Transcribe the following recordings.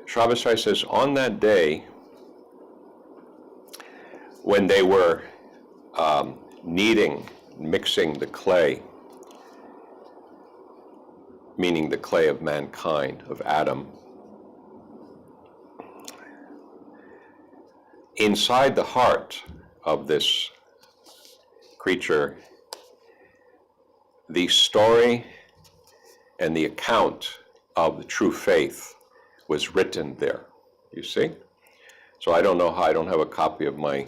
Shabbos says, on that day, when they were mixing the clay, meaning the clay of mankind, of Adam, inside the heart of this creature, the story and the account of the true faith was written there, you see? So I don't know how, I don't have a copy of my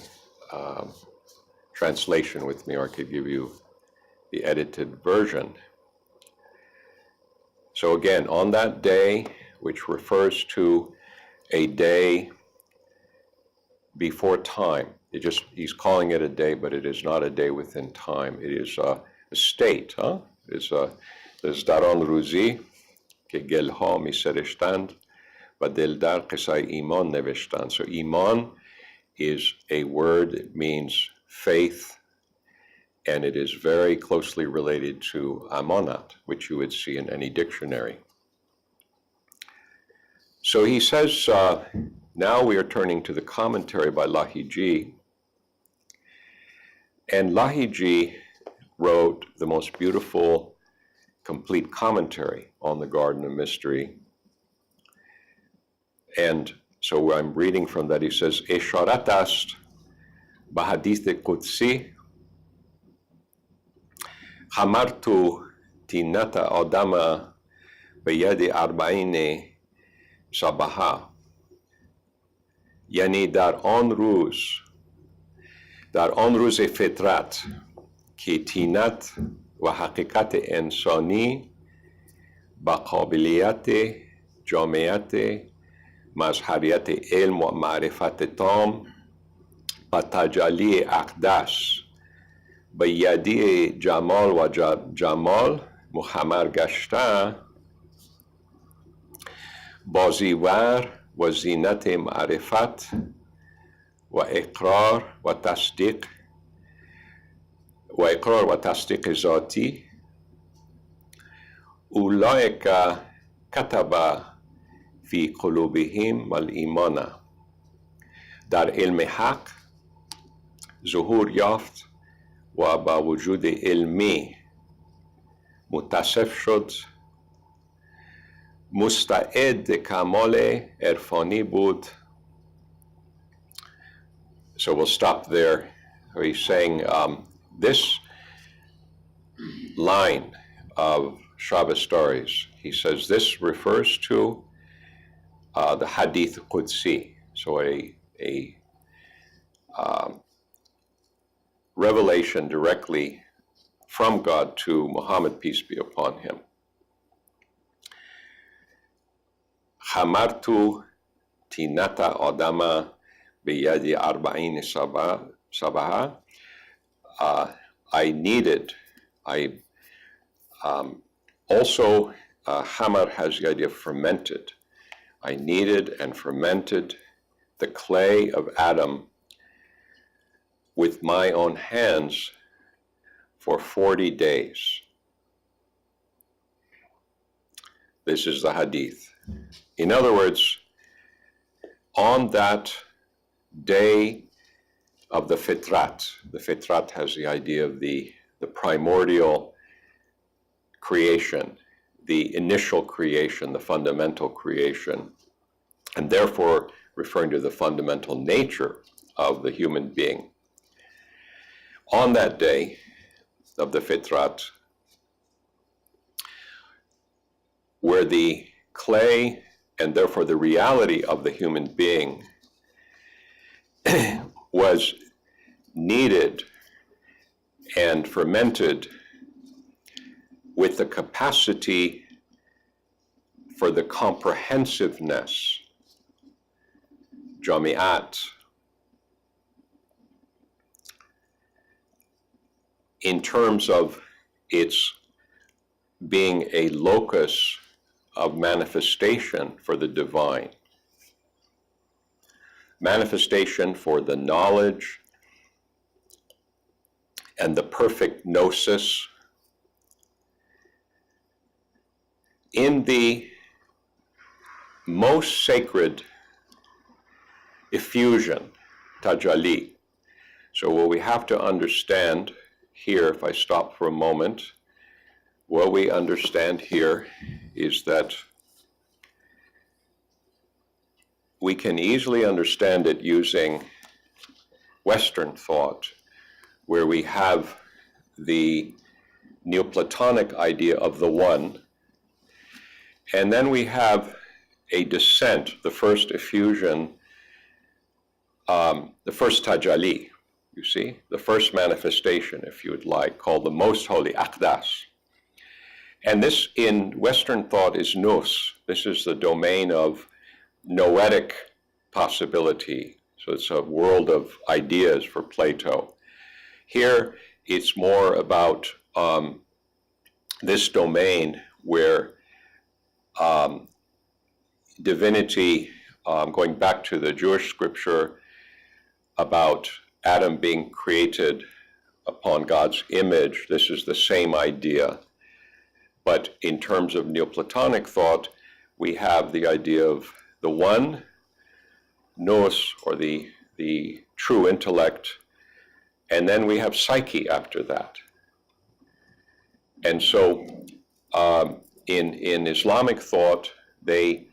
translation with me, or I could give you the edited version. So again, on that day, which refers to a day before time, he's calling it a day, but it is not a day within time. It is a state. It's در آن روزی که گلها می سرشتند و دل در قصه ایمان نوشتند. So iman is a word that means faith, and it is very closely related to amanat, which you would see in any dictionary. So he says, now we are turning to the commentary by Lahiji. And Lahiji wrote the most beautiful, complete commentary on the Garden of Mystery. And so I'm reading from that. He says, Esharat ast bahadith qudsi hamartu tinata adama biyadi arba'ine sabaha. یعنی در آن روز فطرت که تینت و حقیقت انسانی با قابلیت جامعیت مظهریت علم و معرفت تام و تجلی اقدس به یدی جمال و جمال مخمر گشته بازیور و زینت معرفت و اقرار و تصدیق ذاتی اولئک کتب فی قلوبهم الایمان در علم حق ظهور یافت و با وجود علمی متصف شد مستعد کمال عرفانی بود. So we'll stop there. He's saying this line of Shabbos stories, he says this refers to the Hadith Qudsi, so a revelation directly from God to Muhammad, peace be upon him. Hamartu tinata adama biyadi arba'in sabaha. Also, hamar has the idea of fermented. I kneaded and fermented the clay of Adam with my own hands for 40 days. This is the hadith. In other words, on that day of the fitrat has the idea of the primordial creation, the initial creation, the fundamental creation, and therefore referring to the fundamental nature of the human being. On that day of the fitrat, where the clay and therefore the reality of the human being was kneaded and fermented with the capacity for the comprehensiveness, jami'at, in terms of its being a locus of manifestation for the divine, manifestation for the knowledge and the perfect gnosis in the most sacred effusion, tajalli. So what we have to understand here, if I stop for a moment, what we understand here is that we can easily understand it using Western thought, where we have the Neoplatonic idea of the one, and then we have a descent, the first effusion, the first tajalli, you see, the first manifestation, if you would like, called the Most Holy, Aqdas. And this in Western thought is nous. This is the domain of noetic possibility. So it's a world of ideas for Plato. Here, it's more about this domain where divinity, going back to the Jewish scripture about Adam being created upon God's image, this is the same idea. But in terms of Neoplatonic thought, we have the idea of the one, nous, or the true intellect, and then we have psyche after that. And so in Islamic thought, they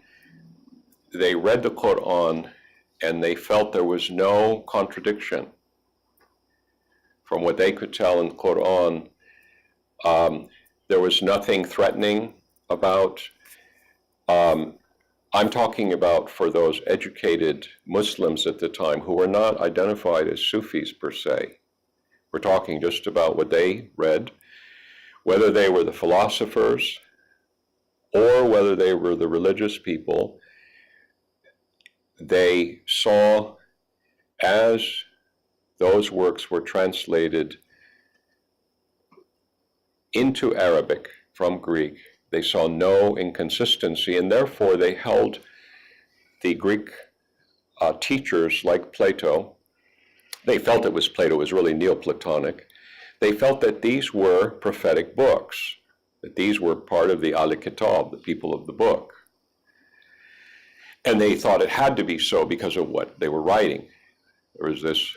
read the Quran and they felt there was no contradiction. From what they could tell in the Quran, there was nothing threatening about, I'm talking about for those educated Muslims at the time who were not identified as Sufis per se. We're talking just about what they read, whether they were the philosophers or whether they were the religious people. They saw, as those works were translated into Arabic from Greek, they saw no inconsistency, and therefore they held the Greek teachers like Plato. They felt it was Plato, it was really Neoplatonic. They felt that these were prophetic books, that these were part of the Al-Kitab, the people of the book. And they thought it had to be so because of what they were writing. There was this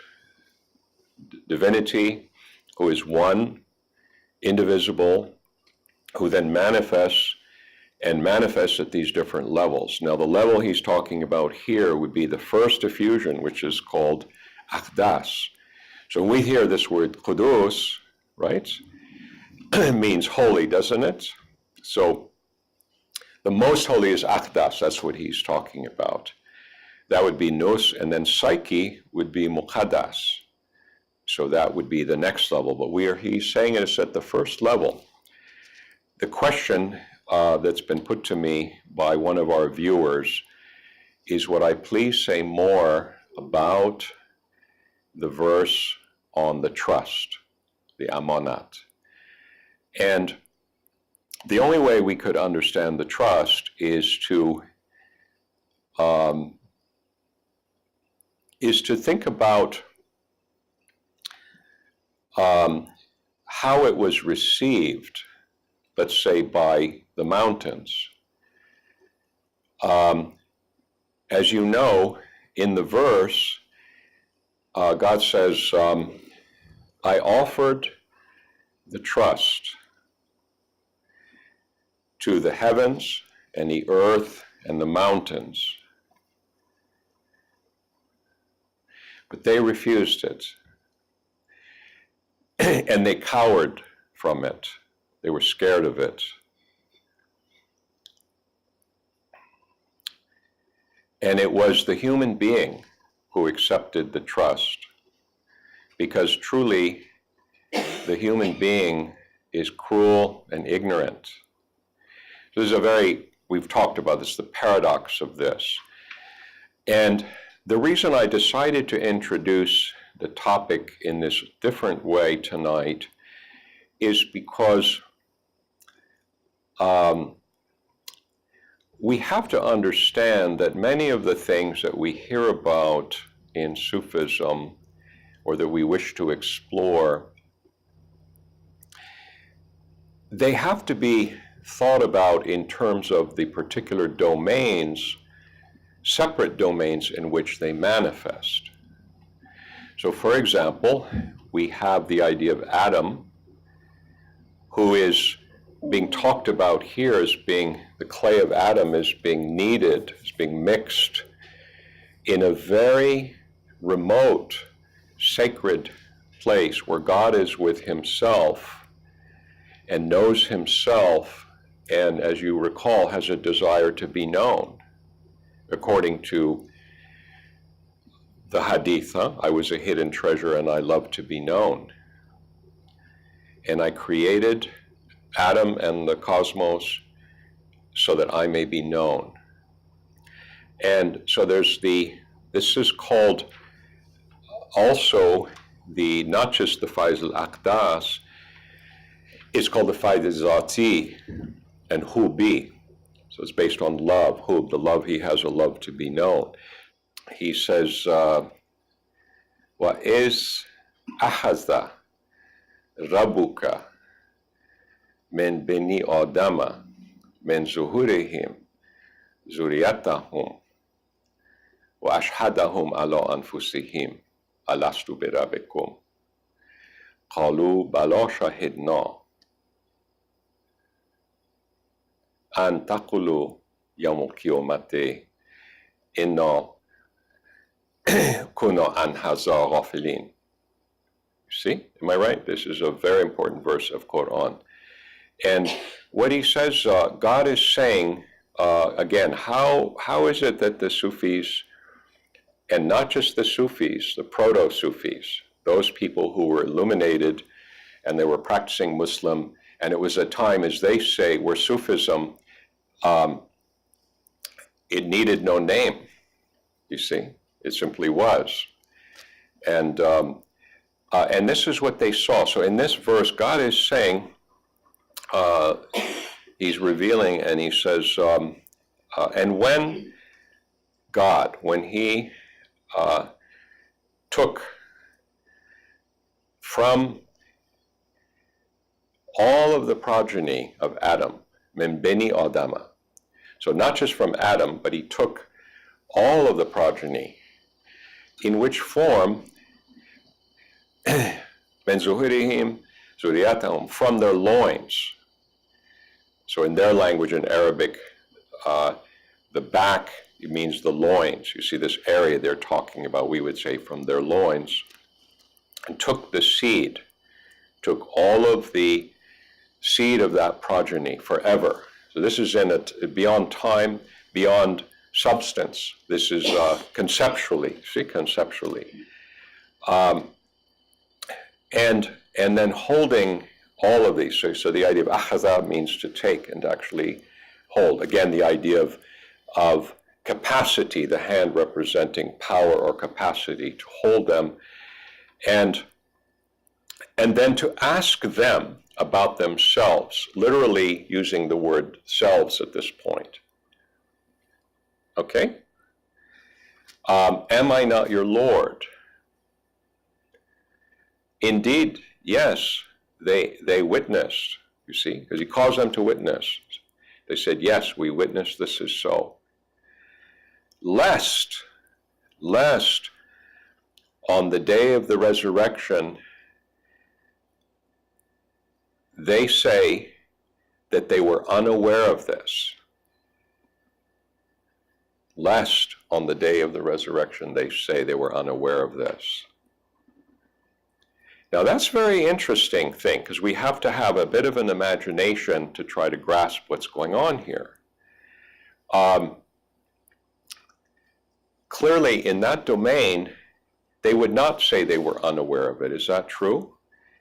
divinity who is one, indivisible, who then manifests at these different levels. Now, the level he's talking about here would be the first effusion, which is called Aqdas. So when we hear this word Qudus, right, it means holy, doesn't it? So the most holy is Aqdas, that's what he's talking about. That would be nous, and then psyche would be Muqaddas. So that would be the next level, but he's saying it's at the first level. The question that's been put to me by one of our viewers is, would I please say more about the verse on the trust, the amanat? And the only way we could understand the trust is to think about how it was received, let's say, by the mountains. As you know, in the verse, God says, I offered the trust to the heavens and the earth and the mountains, but they refused it. And they cowered from it. They were scared of it. And it was the human being who accepted the trust, because truly the human being is cruel and ignorant. This is we've talked about this, the paradox of this. And the reason I decided to introduce the topic in this different way tonight is because we have to understand that many of the things that we hear about in Sufism, or that we wish to explore, they have to be thought about in terms of the particular domains separate domains in which they manifest. So, for example, we have the idea of Adam, who is being talked about here as being, the clay of Adam is being kneaded, is being mixed in a very remote, sacred place where God is with himself and knows himself, and as you recall, has a desire to be known. According to the hadith, I was a hidden treasure and I love to be known. And I created Adam and the cosmos so that I may be known. And so this is called also not just the Faiz al-Aqdas, it's called the Faiz al-Zati and Hubi. So it's based on love, Hub, the love he has, a love to be known. He says, wa is ahazda rabuka min bini adama min zuhurihim zuriyatahum wa ashhadahum ala anfusihim alastu birabikum qalu bala shahidna an taqulu yawm al-qiyamati inna kuna an haza ghafilin. You see, am I right? This is a very important verse of Quran. And what he says, God is saying, again, how is it that the Sufis, and not just the Sufis, the proto-Sufis, those people who were illuminated and they were practicing Muslim, and it was a time, as they say, where Sufism, it needed no name, you see. It simply was. And this is what they saw. So in this verse, God is saying, he's revealing, and he says, and when God, when he took from all of the progeny of Adam, min bini Adama, so not just from Adam, but he took all of the progeny, in which form, ben zuhurihim zuriyatahum, from their loins. So in their language, in Arabic, the back, it means the loins. You see this area they're talking about, we would say from their loins, and took the seed, took all of the seed of that progeny forever. So this is in it beyond time, beyond substance. This is conceptually, see, conceptually. And then holding all of these. So the idea of akhadha means to take and to actually hold. Again, the idea of capacity, the hand representing power or capacity to hold them, and then to ask them about themselves, literally using the word selves at this point. Okay? Am I not your Lord? Indeed, yes, they witnessed, you see, because he calls them to witness. They said, yes, we witnessed this is so. Lest on the day of the resurrection, they say that they were unaware of this. Lest on the day of the resurrection, they say they were unaware of this. Now that's a very interesting thing, because we have to have a bit of an imagination to try to grasp what's going on here. Clearly, in that domain, they would not say they were unaware of it. Is that true?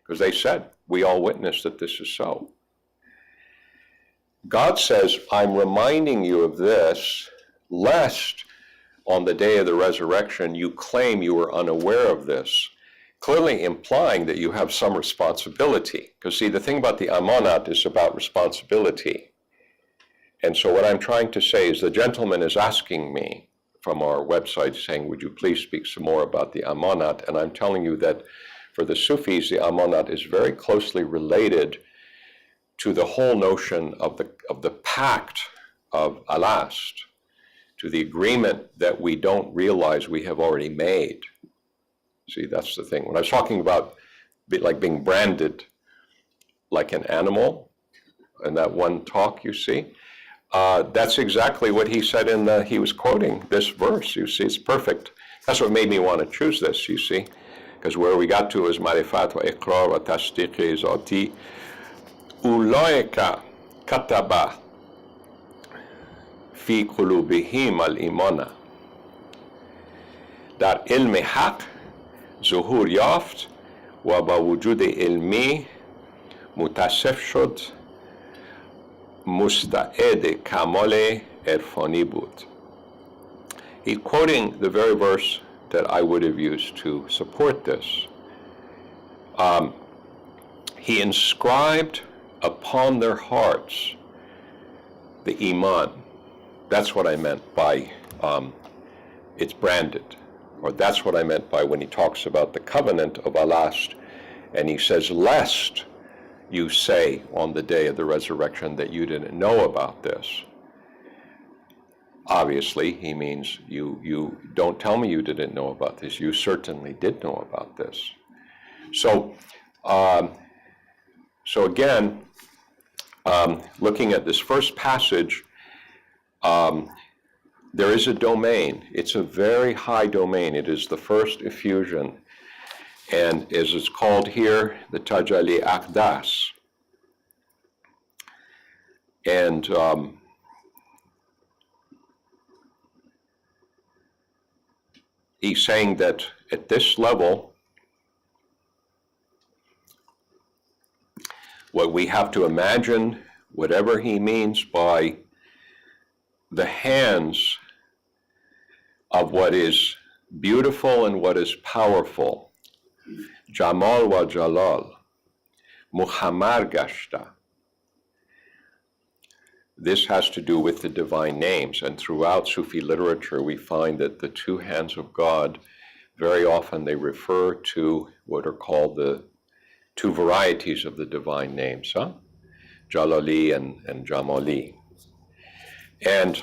Because they said, we all witnessed that this is so. God says, I'm reminding you of this, lest on the day of the resurrection you claim you were unaware of this, clearly implying that you have some responsibility. Because see, the thing about the amanat is about responsibility. And so what I'm trying to say is the gentleman is asking me from our website saying, would you please speak some more about the amanat? And I'm telling you that for the Sufis, the amanat is very closely related to the whole notion of the pact of alast, to the agreement that we don't realize we have already made. See, that's the thing. When I was talking about like being branded like an animal in that one talk, you see, that's exactly what he said he was quoting this verse, you see, it's perfect. That's what made me want to choose this, you see, because where we got to is marifat wa iqrar wa tasdiqi zati ulaika kataba fi qulubihim al-imana dar ilm haq ظهور یافت و با وجود علمی متصف شد مستعد کمال عرفانی بود. He's quoting the very verse that I would have used to support this. He inscribed upon their hearts the iman. That's what I meant by it's branded. Or that's what I meant by when he talks about the covenant of Allah, and he says, lest you say on the day of the resurrection that you didn't know about this. Obviously, he means you don't tell me you didn't know about this. You certainly did know about this. So again, looking at this first passage, there is a domain. It's a very high domain. It is the first effusion. And as it's called here, the Tajalli Aqdas. And he's saying that at this level, what we have to imagine, whatever he means by the hands of what is beautiful and what is powerful, Jamal wa Jalal, Muhammad Gashta. This has to do with the divine names, and throughout Sufi literature we find that the two hands of God, very often they refer to what are called the two varieties of the divine names, Jalali and Jamali. And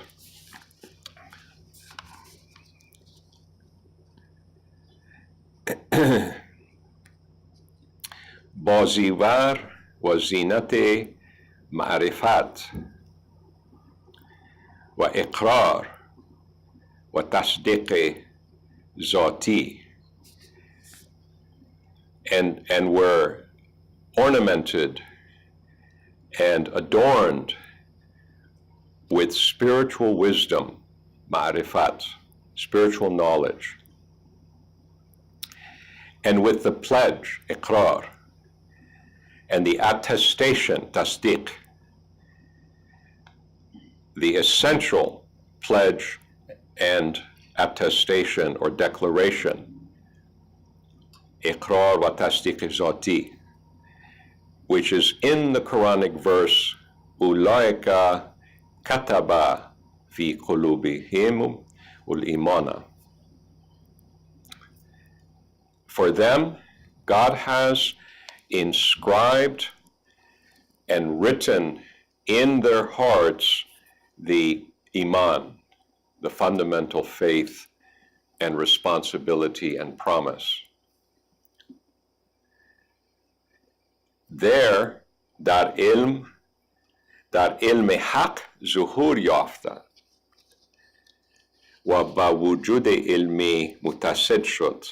بازیور و زینت معرفت و اقرار و تصدیق ذاتی, and were ornamented and adorned with spiritual wisdom, ma'rifat, spiritual knowledge, and with the pledge, iqrar, and the attestation, tasdiq, the essential pledge and attestation or declaration, iqrar wa tasdiq zati, which is in the Quranic verse, ulaika kataba fi qulubihim ul-imana. For them, God has inscribed and written in their hearts the iman, the fundamental faith and responsibility and promise. There, dar ilm haq zuhur yafta wa ba wujud ilmi mutasid shud.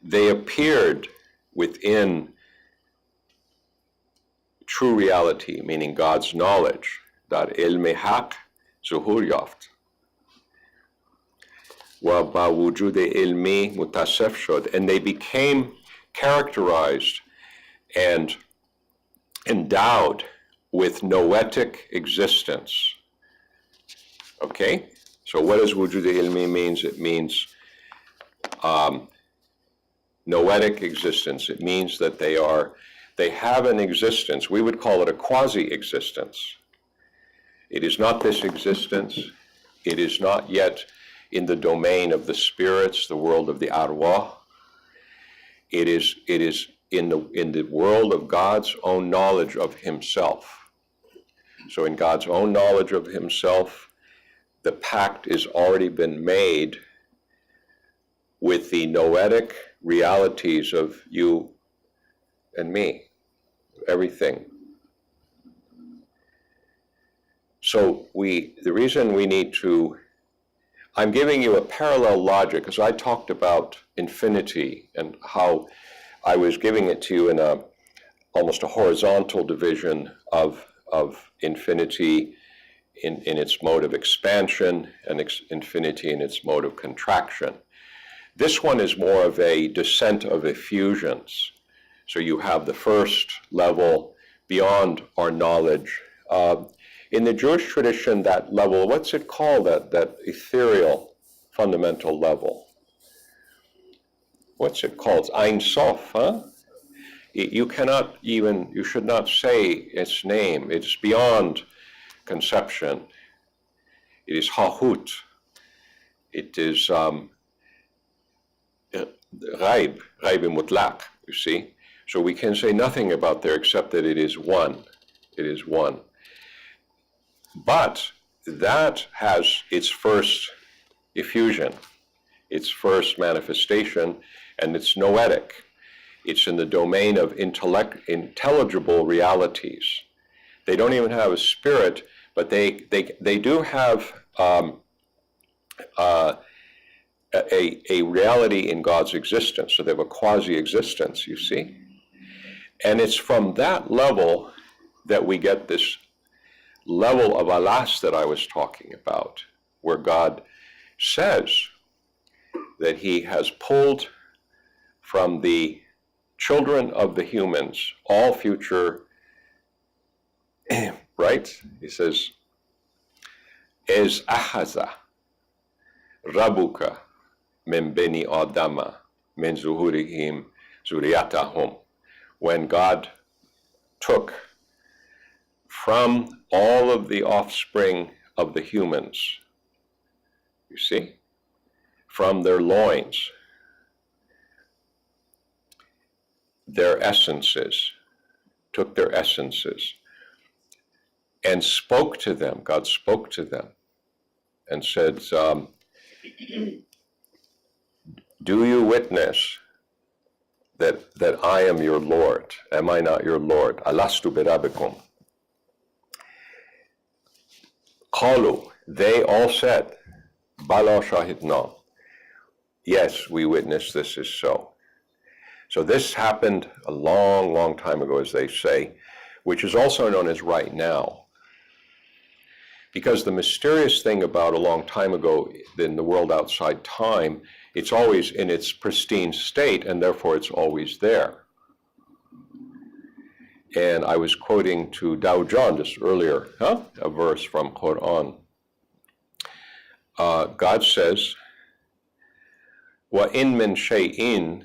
They appeared within true reality, meaning God's knowledge, dar ilm haq zuhur yaft. Wa ba wujud ilmi mutasaf shud, and they became characterized and endowed with noetic existence. Okay? So what does wujud ilmi means? It means noetic existence. It means that they have an existence. We would call it a quasi-existence. It is not this existence. It is not yet in the domain of the spirits, the world of the arwah. It is in the world of God's own knowledge of himself. So in God's own knowledge of himself, the pact has already been made with the noetic realities of you and me, everything. So the reason we need to, I'm giving you a parallel logic, because I talked about infinity and how I was giving it to you in almost a horizontal division of infinity in its mode of expansion and infinity in its mode of contraction. This one is more of a descent of effusions. So you have the first level beyond our knowledge. In the Jewish tradition, that level, what's it called, that ethereal fundamental level? What's it called? It's Ein Sof, huh? You cannot even, you should not say its name. It's beyond conception. It is Hahut. It is Ghaib Mutlaq, you see. So we can say nothing about there except that it is one. It is one. But that has its first effusion, its first manifestation, and it's noetic. It's in the domain of intelligible realities. They don't even have a spirit, but they do have a reality in God's existence. So they have a quasi-existence, you see. And it's from that level that we get this level of alas that I was talking about, where God says that he has pulled from the children of the humans all future, right? He says, Ez ahaza rabuka min beni adama min zuhurihim zuriyatahum. When God took from all of the offspring of the humans, you see, from their loins, their essences, took their essences, and spoke to them. God spoke to them and said, do you witness that I am your Lord? Am I not your Lord? Alastu birabikum. Qalu, they all said, Bala shahidna. Yes, we witness this is so. So this happened a long, long time ago, as they say, which is also known as right now. Because the mysterious thing about a long time ago in the world outside time, it's always in its pristine state, and therefore it's always there. And I was quoting to Dao John just earlier, a verse from Quran. God says, وَإِن مِّن شَيْءٍ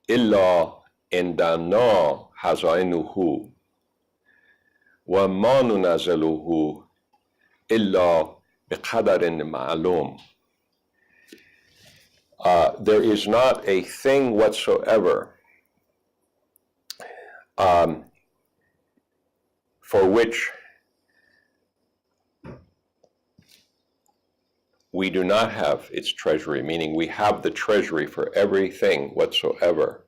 إِلَّا عِندَنَا خَزَائِنُهُ وَمَا نُنَزِّلُهُ إِلَّا بِقَدَرٍ مَعْلُومٍ. There is not a thing whatsoever for which we do not have its treasury, meaning we have the treasury for everything whatsoever,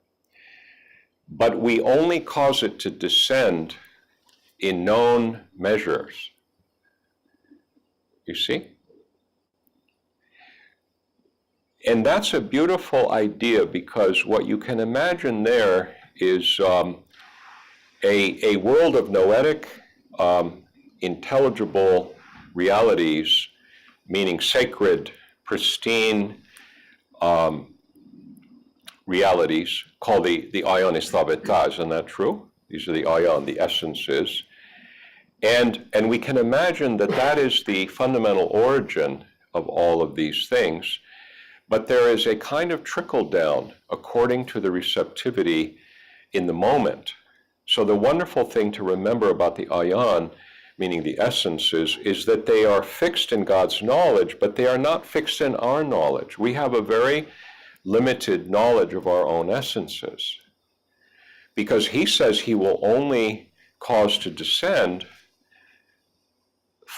but we only cause it to descend in known measures. You see? And that's a beautiful idea, because what you can imagine there is a world of noetic, intelligible realities, meaning sacred, pristine realities, called the ayonis thabeta. Isn't that true? These are the ayon, the essences. And we can imagine that that is the fundamental origin of all of these things. But there is a kind of trickle down according to the receptivity in the moment. So the wonderful thing to remember about the ayan, meaning the essences, is that they are fixed in God's knowledge, but they are not fixed in our knowledge. We have a very limited knowledge of our own essences, because he says he will only cause to descend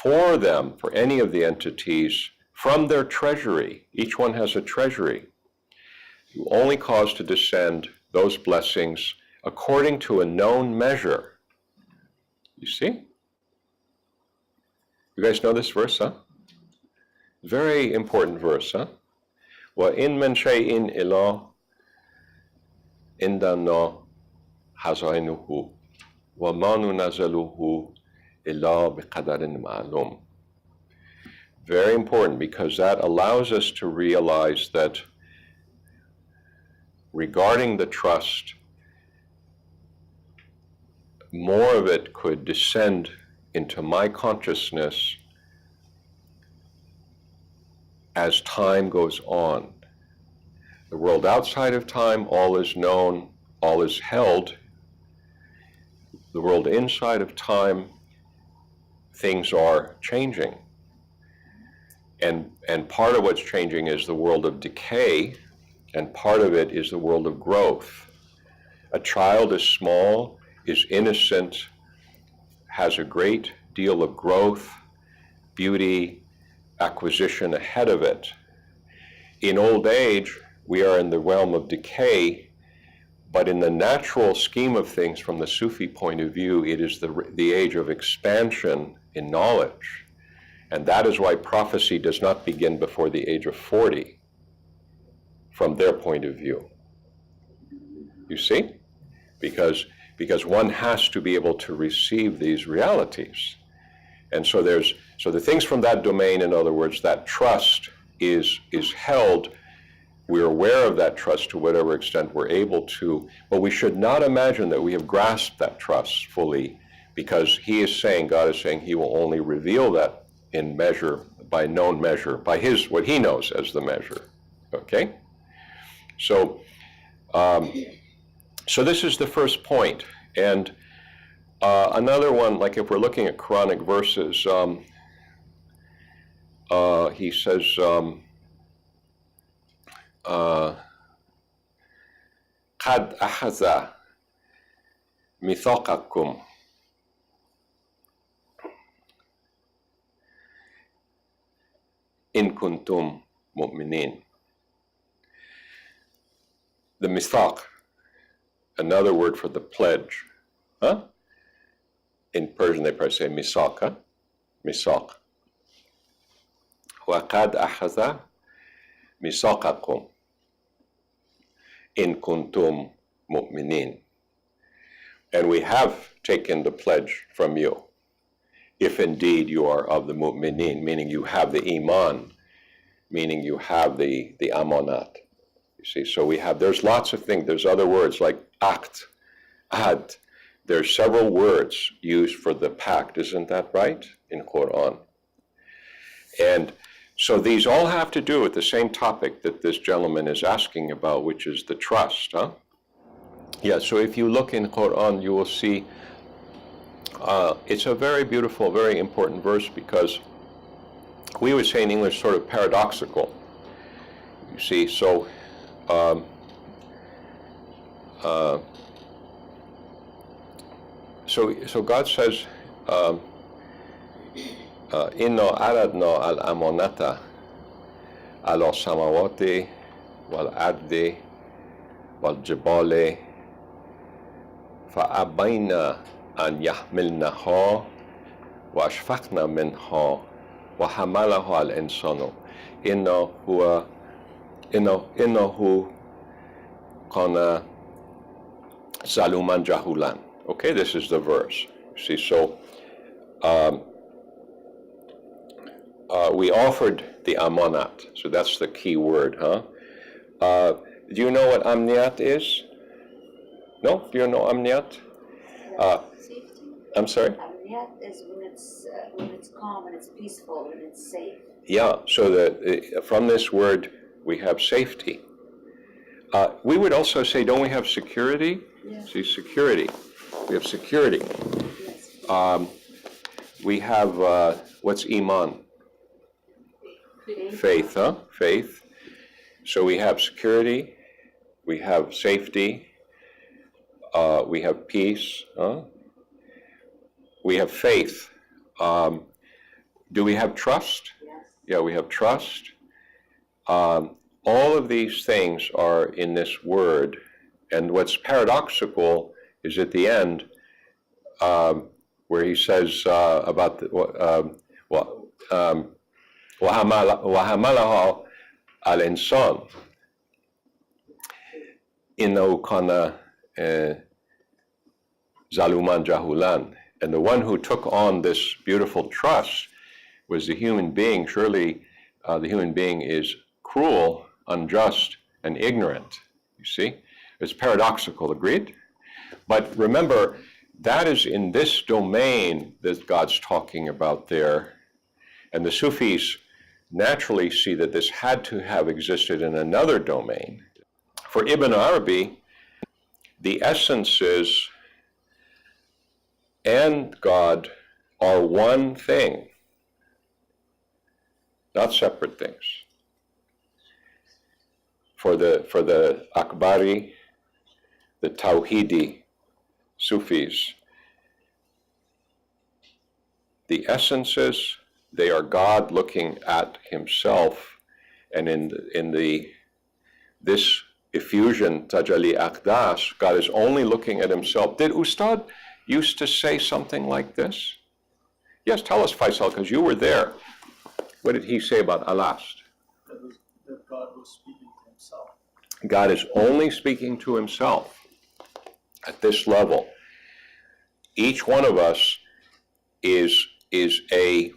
for them, for any of the entities, from their treasury. Each one has a treasury. You only cause to descend those blessings according to a known measure. You see? You guys know this verse, huh? Very important verse, huh? وَإِن مِّن شَيْءٍ إِلَّا عِندَنَا خَزَائِنُهُ وَمَا نُنَزِّلُهُ إِلَّا بِقَدَرٍ مَعْلُومٍ. Very important, because that allows us to realize that regarding the trust, more of it could descend into my consciousness as time goes on. The world outside of time, all is known, all is held. The world inside of time, things are changing. And part of what's changing is the world of decay, and part of it is the world of growth. A child is small, is innocent, has a great deal of growth, beauty, acquisition ahead of it. In old age, we are in the realm of decay, but in the natural scheme of things, from the Sufi point of view, it is the age of expansion in knowledge. And that is why prophecy does not begin before the age of 40, from their point of view. You see? Because one has to be able to receive these realities. And so the things from that domain, in other words, that trust is held. We're aware of that trust to whatever extent we're able to, but we should not imagine that we have grasped that trust fully, because God is saying he will only reveal that in measure, by known measure, by what he knows as the measure. Okay? So this is the first point. And another one, like if we're looking at Quranic verses, he says, قَدْ أَخَذَ مِيثَاقَكُمْ إِن كُنْتُمْ مُؤْمِنِينَ. The mithaq, another word for the pledge. Huh? In Persian, they probably say misaq, huh? Misaq. وَقَدْ أَخَذَ مِيثَاقَكُمْ إِن كُنْتُمْ مُؤْمِنِينَ. And we have taken the pledge from you, if indeed you are of the mu'minin, meaning you have the iman, meaning you have the amanat. You see, so there's lots of things. There's other words like aqd, ahd. There's several words used for the pact, isn't that right, in Quran? And so these all have to do with the same topic that this gentleman is asking about, which is the trust, huh? Yeah, so if you look in Quran, you will see it's a very beautiful, very important verse, because we would say in English sort of paradoxical. You see, so so God says, إِنَّا أَرَدْنَا الْأَمَانَةَ عَلَى السَّمَاوَاتِ وَالْأَرْضِ وَالْجِبَالِ فَأَبَيْنَ أَنْ يَحْمِلْنَهَا وَأَشْفَقْنَ مِنْهَا وَحَمَلَهَا الْإِنسَانُ إِنَّهُ كَانَ ظَلُومًا جَهُولًا. Okay, this is the verse. See, so we offered the amanat. So that's the key word, huh? Do you know what amniyat is? No? Do you know amniyat? Safety. I'm sorry? Amniyat is when it's calm and it's peaceful and it's safe. Yeah, so from this word we have safety. We would also say, don't we have security? Yes. See, security. We have security. Yes. We have, what's iman? Faith, huh? Faith. So we have security, we have safety, we have peace, huh? We have faith. Do we have trust? Yes. Yeah, we have trust. All of these things are in this word. And what's paradoxical is at the end, where he says about the, وَحَمَلَهُ الْإِنسَانُ إِنَّهُ كَانَ ظَلُومًا جَهُولًا. And the one who took on this beautiful trust was the human being. Surely the human being is cruel, unjust, and ignorant. You see? It's paradoxical, agreed? But remember, that is in this domain that God's talking about there. And the Sufis naturally see that this had to have existed in another domain. For Ibn Arabi, the essences and God are one thing, not separate things. For the Akbari, the Tawhidi Sufis, the essences, they are God looking at himself, and in this effusion, Tajalli Aqdas, God is only looking at himself. Did Ustad used to say something like this? Yes, tell us, Faisal, because you were there. What did he say about Alast? That God was speaking to himself. God is only speaking to himself at this level. Each one of us is a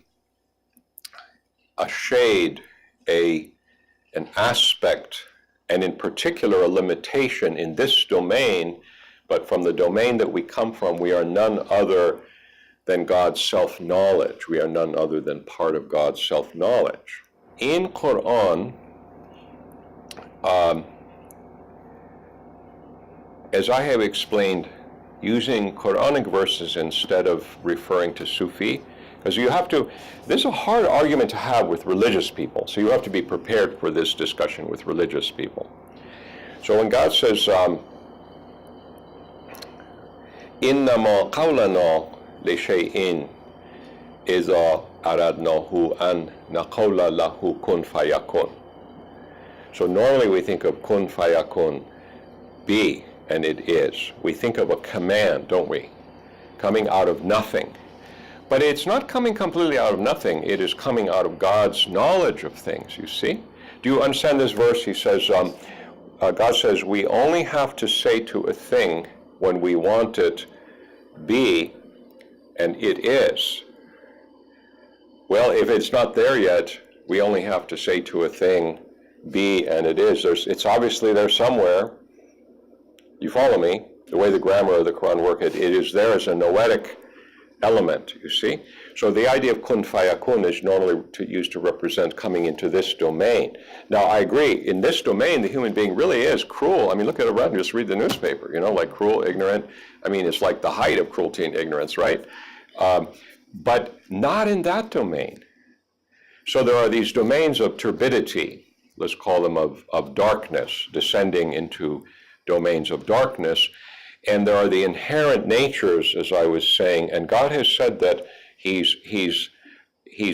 shade, an aspect, and in particular a limitation in this domain, but from the domain that we come from, we are none other than God's self-knowledge. We are none other than part of God's self-knowledge. In Quran, as I have explained, using Quranic verses instead of referring to Sufi, because this is a hard argument to have with religious people, so you have to be prepared for this discussion with religious people. So when God says, إِنَّمَا قَوْلَنَا لِشَيْءٍ إِذَا أَرَدْنَاهُ أَن نَقُولَ لَهُ كُن فَيَكُن. So normally we think of kun fayakun, be, and it is. We think of a command, don't we? Coming out of nothing. But it's not coming completely out of nothing. It is coming out of God's knowledge of things, you see? Do you understand this verse? He says, God says, we only have to say to a thing when we want it, be, and it is. Well, if it's not there yet, we only have to say to a thing, be, and it is. It's obviously there somewhere. You follow me? The way the grammar of the Quran works, it is there as a noetic element, you see? So the idea of kun fayakun is normally used to represent coming into this domain. Now, I agree, in this domain, the human being really is cruel. I mean, look at around, just read the newspaper, like cruel, ignorant. I mean, it's like the height of cruelty and ignorance, right? But not in that domain. So there are these domains of turbidity, let's call them of darkness, descending into domains of darkness. And there are the inherent natures, as I was saying, and God has said that he's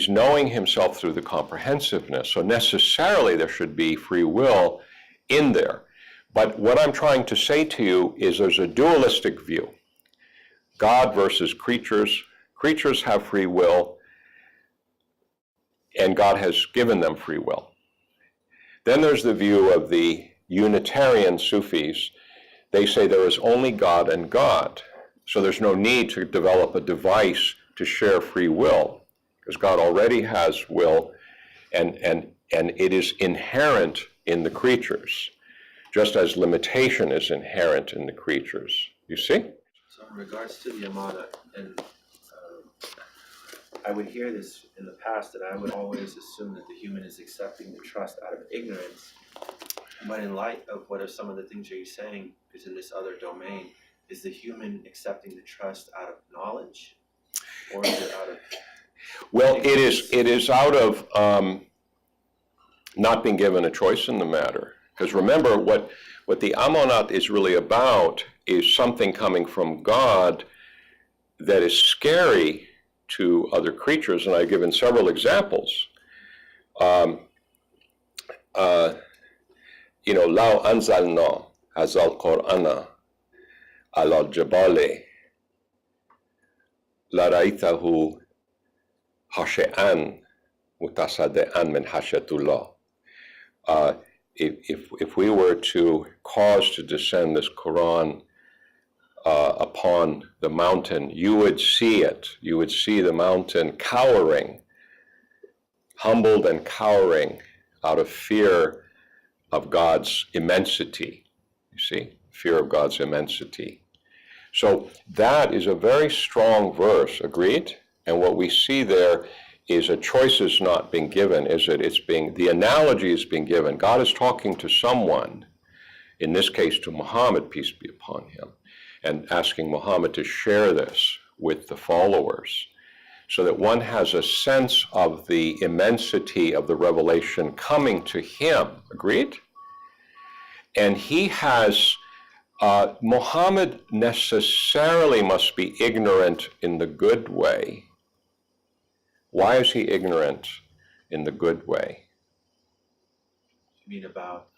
knowing himself through the comprehensiveness. So necessarily there should be free will in there. But what I'm trying to say to you is there's a dualistic view. God versus creatures. Creatures have free will, and God has given them free will. Then there's the view of the Unitarian Sufis. They say there is only God and God. So there's no need to develop a device to share free will, because God already has will, and it is inherent in the creatures, just as limitation is inherent in the creatures. You see? So in regards to the Amana, and I would hear this in the past, that I would always assume that the human is accepting the trust out of ignorance. But in light of what are some of the things that you're saying is in this other domain, is the human accepting the trust out of knowledge, or is it out of? Well, it is out of not being given a choice in the matter. Because remember, what the Amonat is really about is something coming from God that is scary to other creatures, and I've given several examples. Lao anzalna hazal Qur'ana ala al-jabali la ra'aytahu hashi'an mutasaddi'an min hashatullah. If we were to cause to descend this Quran upon the mountain, you would see it. You would see the mountain cowering, humbled and cowering out of fear of God's immensity. You see, fear of God's immensity. So that is a very strong verse, agreed? And what we see there is a choice is not being given, is it? The analogy is being given. God is talking to someone, in this case to Muhammad, peace be upon him, and asking Muhammad to share this with the followers so that one has a sense of the immensity of the revelation coming to him, agreed? And he has, Muhammad necessarily must be ignorant in the good way. Why is he ignorant in the good way? You mean about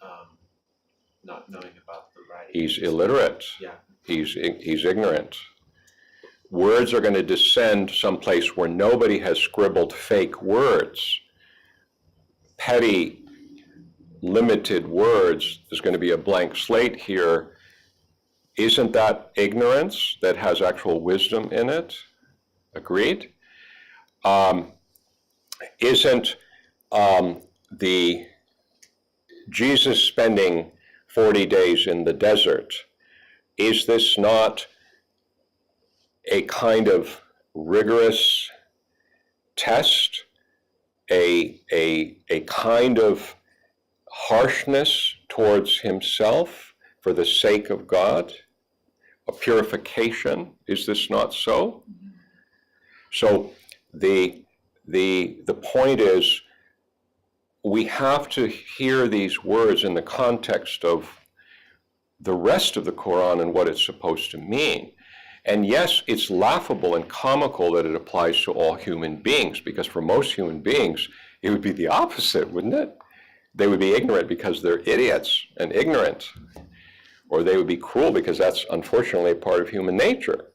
not knowing about the writing? He's illiterate. Yeah. He's ignorant. Words are going to descend someplace where nobody has scribbled fake words. Petty, limited words. There's going to be a blank slate here. Isn't that ignorance that has actual wisdom in it? Agreed? Isn't the Jesus spending 40 days in the desert, is this not a kind of rigorous test, a kind of harshness towards himself for the sake of God, a purification? Is this not so? So the point is, we have to hear these words in the context of the rest of the Quran and what it's supposed to mean. And yes, it's laughable and comical that it applies to all human beings, because for most human beings, it would be the opposite, wouldn't it? They would be ignorant because they're idiots and ignorant, or they would be cruel because that's unfortunately a part of human nature.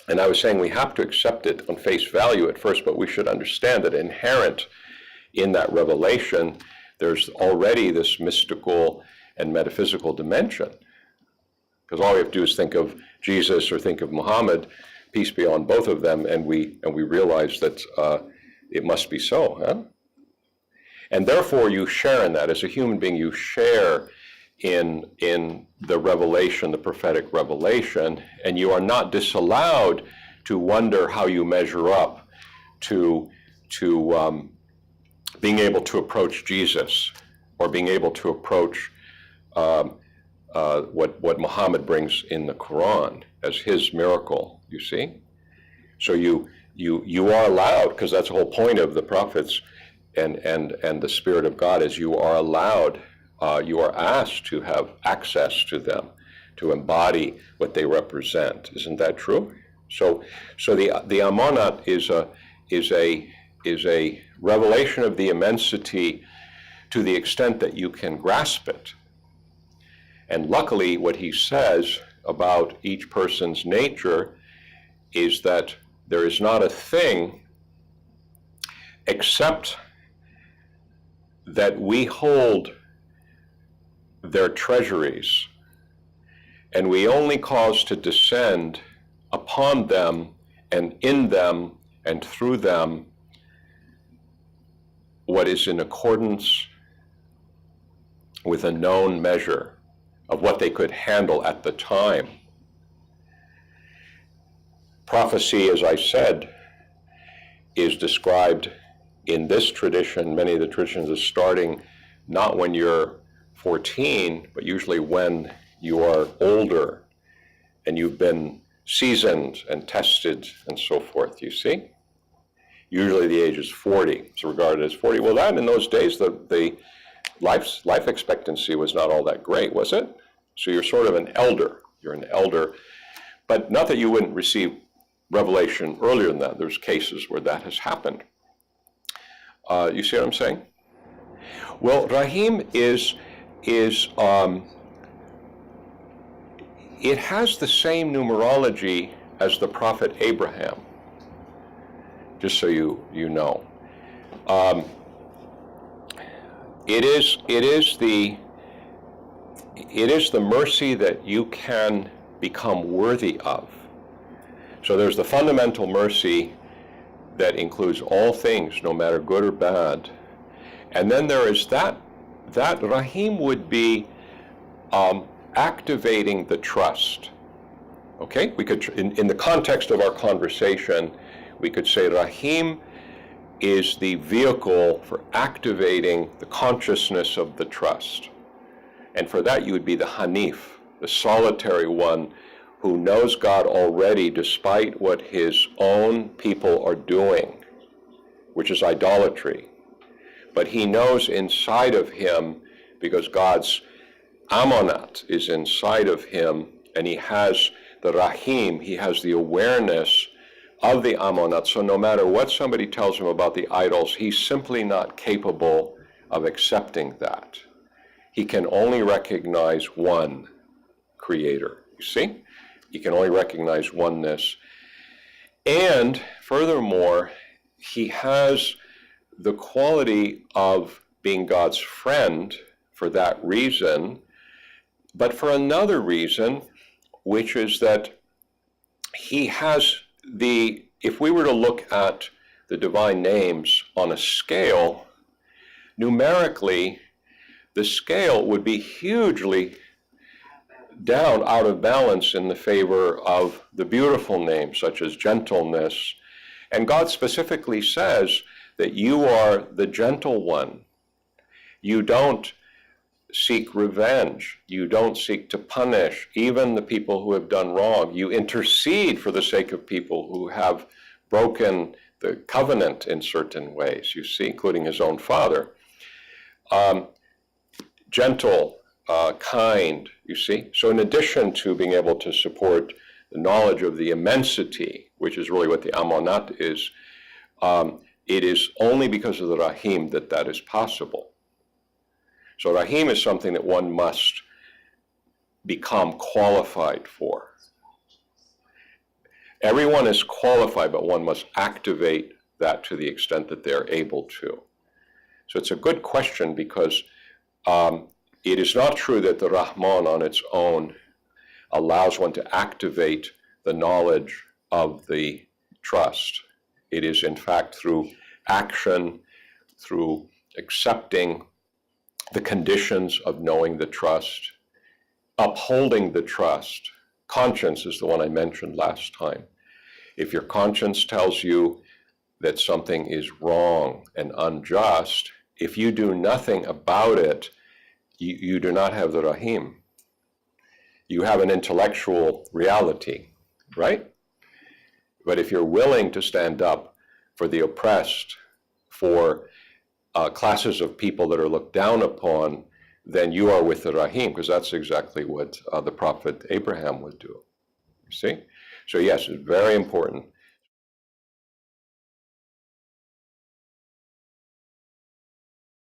And I was saying we have to accept it on face value at first, but we should understand that inherent in that revelation, there's already this mystical and metaphysical dimension. Because all we have to do is think of Jesus or think of Muhammad, peace be on both of them, and we realize that it must be so. Huh? And therefore you share in that. As a human being, you share in the revelation, the prophetic revelation, and you are not disallowed to wonder how you measure up to being able to approach Jesus, or being able to approach what Muhammad brings in the Quran as his miracle, you see? So you are allowed, because that's the whole point of the prophets and the Spirit of God, is you are allowed, you are asked to have access to them, to embody what they represent. Isn't that true? So the Amanat is a revelation of the immensity to the extent that you can grasp it. And luckily, what he says about each person's nature is that there is not a thing except that we hold their treasuries, and we only cause to descend upon them and in them and through them what is in accordance with a known measure of what they could handle at the time. Prophecy, as I said, is described in this tradition, many of the traditions, as starting not when you're 14, but usually when you are older and you've been seasoned and tested and so forth, you see? Usually the age is 40. It's regarded as 40. Well, that in those days, the life expectancy was not all that great, was it? So you're sort of an elder. You're an elder, but not that you wouldn't receive revelation earlier than that. There's cases where that has happened. You see what I'm saying? Well, Rahim it has the same numerology as the prophet Abraham, just so you know. It is the mercy that you can become worthy of. So there's the fundamental mercy that includes all things, no matter good or bad. And then there is that Rahim would be activating the trust. Okay? We could, in the context of our conversation, we could say Rahim is the vehicle for activating the consciousness of the trust. And for that you would be the Hanif, the solitary one who knows God already despite what his own people are doing, which is idolatry. But he knows inside of him, because God's Amonat is inside of him, and he has the Rahim, he has the awareness of the Amonat. So no matter what somebody tells him about the idols, he's simply not capable of accepting that. He can only recognize one creator, you see? He can only recognize oneness. And furthermore, he has the quality of being God's friend for that reason, but for another reason, which is that he has if we were to look at the divine names on a scale, numerically, the scale would be hugely down, out of balance in the favor of the beautiful names, such as gentleness. And God specifically says that you are the gentle one. You don't seek revenge. You don't seek to punish even the people who have done wrong. You intercede for the sake of people who have broken the covenant in certain ways, you see, including his own father. Gentle, kind, you see. So in addition to being able to support the knowledge of the immensity, which is really what the Amonat is, it is only because of the Rahim that is possible. So Rahim is something that one must become qualified for. Everyone is qualified, but one must activate that to the extent that they're able to. So it's a good question, because it is not true that the Rahman on its own allows one to activate the knowledge of the trust. It is in fact through action, through accepting the conditions of knowing the trust, upholding the trust. Conscience is the one I mentioned last time. If your conscience tells you that something is wrong and unjust, if you do nothing about it, you do not have the Rahim. You have an intellectual reality, right? But if you're willing to stand up for the oppressed, for classes of people that are looked down upon, then you are with the Rahim, because that's exactly what the prophet Abraham would do. You see? So yes, it's very important